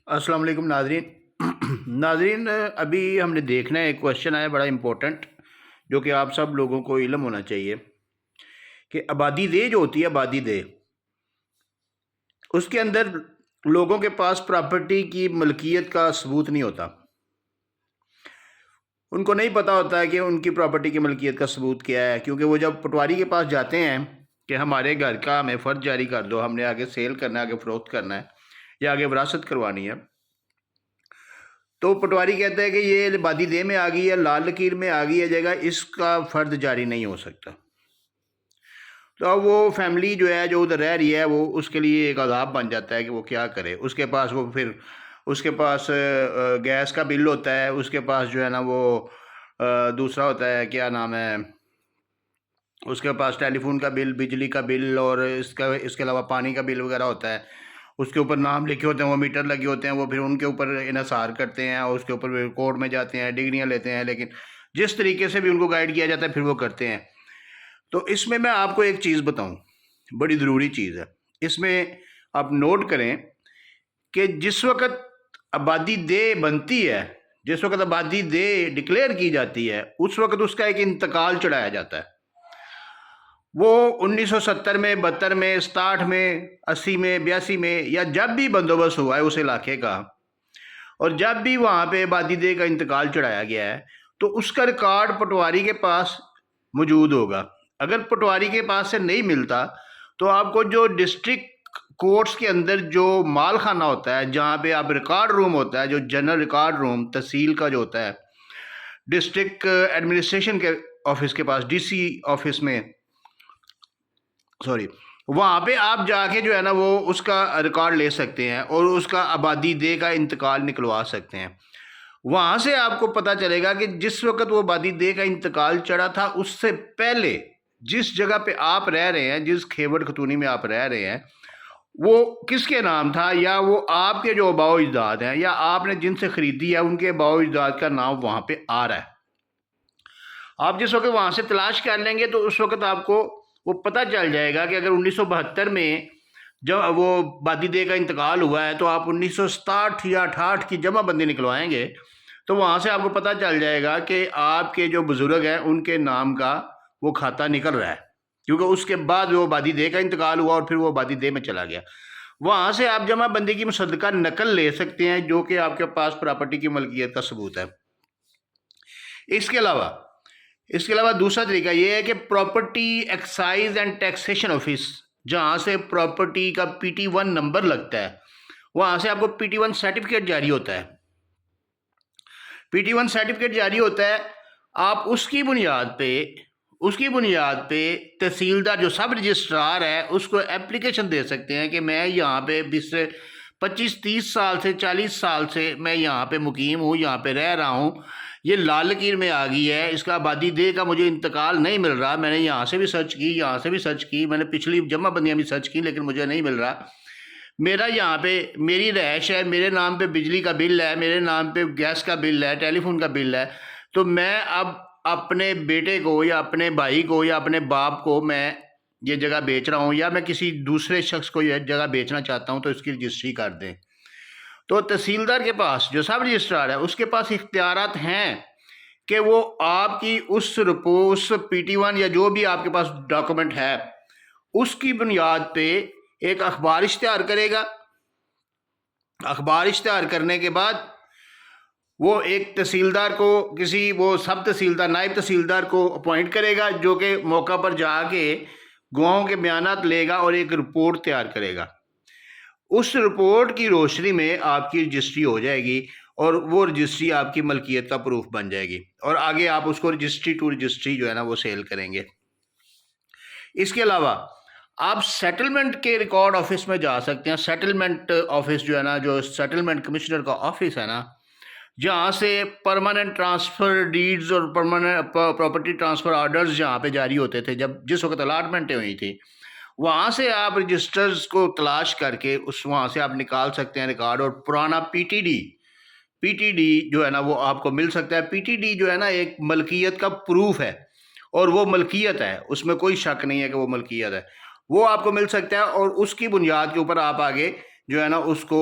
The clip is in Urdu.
السلام علیکم ناظرین ناظرین ابھی ہم نے دیکھنا ہے، ایک کوشچن آیا بڑا امپورٹنٹ جو کہ آپ سب لوگوں کو علم ہونا چاہیے کہ آبادی دہ جو ہوتی ہے، آبادی دہ، اس کے اندر لوگوں کے پاس پراپرٹی کی ملکیت کا ثبوت نہیں ہوتا. ان کو نہیں پتا ہوتا ہے کہ ان کی پراپرٹی کی ملکیت کا ثبوت کیا ہے، کیونکہ وہ جب پٹواری کے پاس جاتے ہیں کہ ہمارے گھر کا ہمیں فرض جاری کر دو، ہم نے آگے سیل کرنا ہے، آگے فروخت کرنا ہے یا آگے وراثت کروانی ہے، تو پٹواری کہتا ہے کہ یہ آبادی دہ میں آ گئی ہے، لال لکیر میں آ گئی ہے جگہ، اس کا فرد جاری نہیں ہو سکتا. تو اب وہ فیملی جو ہے جو ادھر رہ رہی ہے، وہ اس کے لیے ایک عذاب بن جاتا ہے کہ وہ کیا کرے. اس کے پاس وہ پھر اس کے پاس گیس کا بل ہوتا ہے، اس کے پاس جو ہے نا وہ دوسرا ہوتا ہے، کیا نام ہے، اس کے پاس ٹیلی فون کا بل، بجلی کا بل، اور اس کے علاوہ پانی کا بل وغیرہ ہوتا ہے. اس کے اوپر نام لکھے ہوتے ہیں، وہ میٹر لگے ہوتے ہیں، وہ پھر ان کے اوپر انحصار کرتے ہیں اور اس کے اوپر کورٹ میں جاتے ہیں، ڈگریاں لیتے ہیں، لیکن جس طریقے سے بھی ان کو گائیڈ کیا جاتا ہے پھر وہ کرتے ہیں. تو اس میں آپ کو ایک چیز بتاؤں، بڑی ضروری چیز ہے. اس میں آپ نوٹ کریں کہ جس وقت آبادی دہ بنتی ہے، جس وقت آبادی دہ ڈکلیئر کی جاتی ہے، اس وقت اس کا ایک انتقال چڑھایا جاتا ہے. وہ 1970 میں، 72 میں، 67 میں، 80 میں، 82 میں، یا جب بھی بندوبست ہوا ہے اس علاقے کا، اور جب بھی وہاں پہ آبادی دہ کا انتقال چڑھایا گیا ہے، تو اس کا ریکارڈ پٹواری کے پاس موجود ہوگا. اگر پٹواری کے پاس سے نہیں ملتا تو آپ کو جو ڈسٹرکٹ کورٹس کے اندر جو مال خانہ ہوتا ہے، جہاں پہ آپ ریکارڈ روم ہوتا ہے، جو جنرل ریکارڈ روم تحصیل کا جو ہوتا ہے، ڈسٹرکٹ ایڈمنسٹریشن کے آفس کے پاس، ڈی سی آفس میں، وہاں پہ آپ جا کے جو ہے نا وہ اس کا ریکارڈ لے سکتے ہیں اور اس کا آبادی دہ کا انتقال نکلوا سکتے ہیں. وہاں سے آپ کو پتا چلے گا کہ جس وقت وہ آبادی دہ کا انتقال چڑھا تھا، اس سے پہلے جس جگہ پہ آپ رہ رہے ہیں، جس کھیوڑ خطونی میں آپ رہ رہے ہیں، وہ کس کے نام تھا، یا وہ آپ کے جو آباء و اجداد ہیں یا آپ نے جن سے خریدی ہے ان کے آباء و اجداد کا نام وہاں پہ آ رہا ہے. آپ جس وقت وہاں سے تلاش کر لیں گے تو اس وقت آپ کو وہ پتہ چل جائے گا کہ اگر 1972 میں جب وہ آبادی دہ کا انتقال ہوا ہے تو آپ 1967 یا 68 کی جمع بندی نکلوائیں گے تو وہاں سے آپ کو پتہ چل جائے گا کہ آپ کے جو بزرگ ہیں ان کے نام کا وہ کھاتا نکل رہا ہے، کیونکہ اس کے بعد وہ آبادی دہ کا انتقال ہوا اور پھر وہ آبادی دہ میں چلا گیا. وہاں سے آپ جمع بندی کی مصدقہ نقل لے سکتے ہیں جو کہ آپ کے پاس پراپرٹی کی ملکیت کا ثبوت ہے. اس کے علاوہ دوسرا طریقہ یہ ہے کہ property excise and taxation office, جہاں سے پراپرٹی کا PT1 نمبر لگتا ہے، وہاں سے آپ کو PT1 سرٹیفکیٹ جاری ہوتا ہے. PT1 سرٹیفکیٹ جاری ہوتا ہے، آپ اس کی بنیاد پہ تحصیلدار جو سب رجسٹرار ہے اس کو اپلیکیشن دے سکتے ہیں کہ میں یہاں پہ 25-30 سال سے 40 سال سے میں یہاں پہ مقیم ہوں، یہاں پہ رہ رہا ہوں، یہ لال لکیر میں آ گئی ہے، اس کا آبادی دہ کا مجھے انتقال نہیں مل رہا، میں نے یہاں سے بھی سرچ کی، یہاں سے بھی سرچ کی، میں نے پچھلی جمع بندیاں بھی سرچ کی لیکن مجھے نہیں مل رہا. میرا یہاں پہ میری رہائش ہے، میرے نام پہ بجلی کا بل ہے، میرے نام پہ گیس کا بل ہے، ٹیلی فون کا بل ہے، تو میں اب اپنے بیٹے کو یا اپنے بھائی کو یا اپنے باپ کو میں یہ جگہ بیچ رہا ہوں، یا میں کسی دوسرے شخص کو یہ جگہ بیچنا چاہتا ہوں تو اس کی رجسٹری کر دیں. تو تحصیلدار کے پاس جو سب رجسٹرار ہے اس کے پاس اختیارات ہیں کہ وہ آپ کی اس PT1 یا جو بھی آپ کے پاس ڈاکومنٹ ہے اس کی بنیاد پہ ایک اخبار اشتہار کرے گا. اخبار اشتہار کرنے کے بعد وہ ایک تحصیلدار کو وہ سب تحصیلدار نائب تحصیلدار کو اپوائنٹ کرے گا جو کہ موقع پر جا کے گواہوں کے بیانات لے گا اور ایک رپورٹ تیار کرے گا. اس رپورٹ کی روشنی میں آپ کی رجسٹری ہو جائے گی اور وہ رجسٹری آپ کی ملکیت کا پروف بن جائے گی اور آگے آپ اس کو رجسٹری ٹو رجسٹری جو ہے نا وہ سیل کریں گے. اس کے علاوہ آپ سیٹلمنٹ کے ریکارڈ آفس میں جا سکتے ہیں. سیٹلمنٹ آفس جو ہے نا، جو سیٹلمنٹ کمشنر کا آفس ہے نا، جہاں سے پرماننٹ ٹرانسفر ڈیڈز اور پرماننٹ پراپرٹی ٹرانسفر آرڈرز جہاں پہ جاری ہوتے تھے جس وقت الاٹمنٹیں ہوئی تھی، وہاں سے آپ رجسٹرز کو تلاش کر کے وہاں سے آپ نکال سکتے ہیں ریکارڈ، اور پرانا پی ٹی ڈی جو ہے نا وہ آپ کو مل سکتا ہے. PTD جو ہے نا ایک ملکیت کا پروف ہے اور وہ ملکیت ہے، اس میں کوئی شک نہیں ہے کہ وہ ملکیت ہے، وہ آپ کو مل سکتا ہے اور اس کی بنیاد کے اوپر آپ آگے جو ہے نا اس کو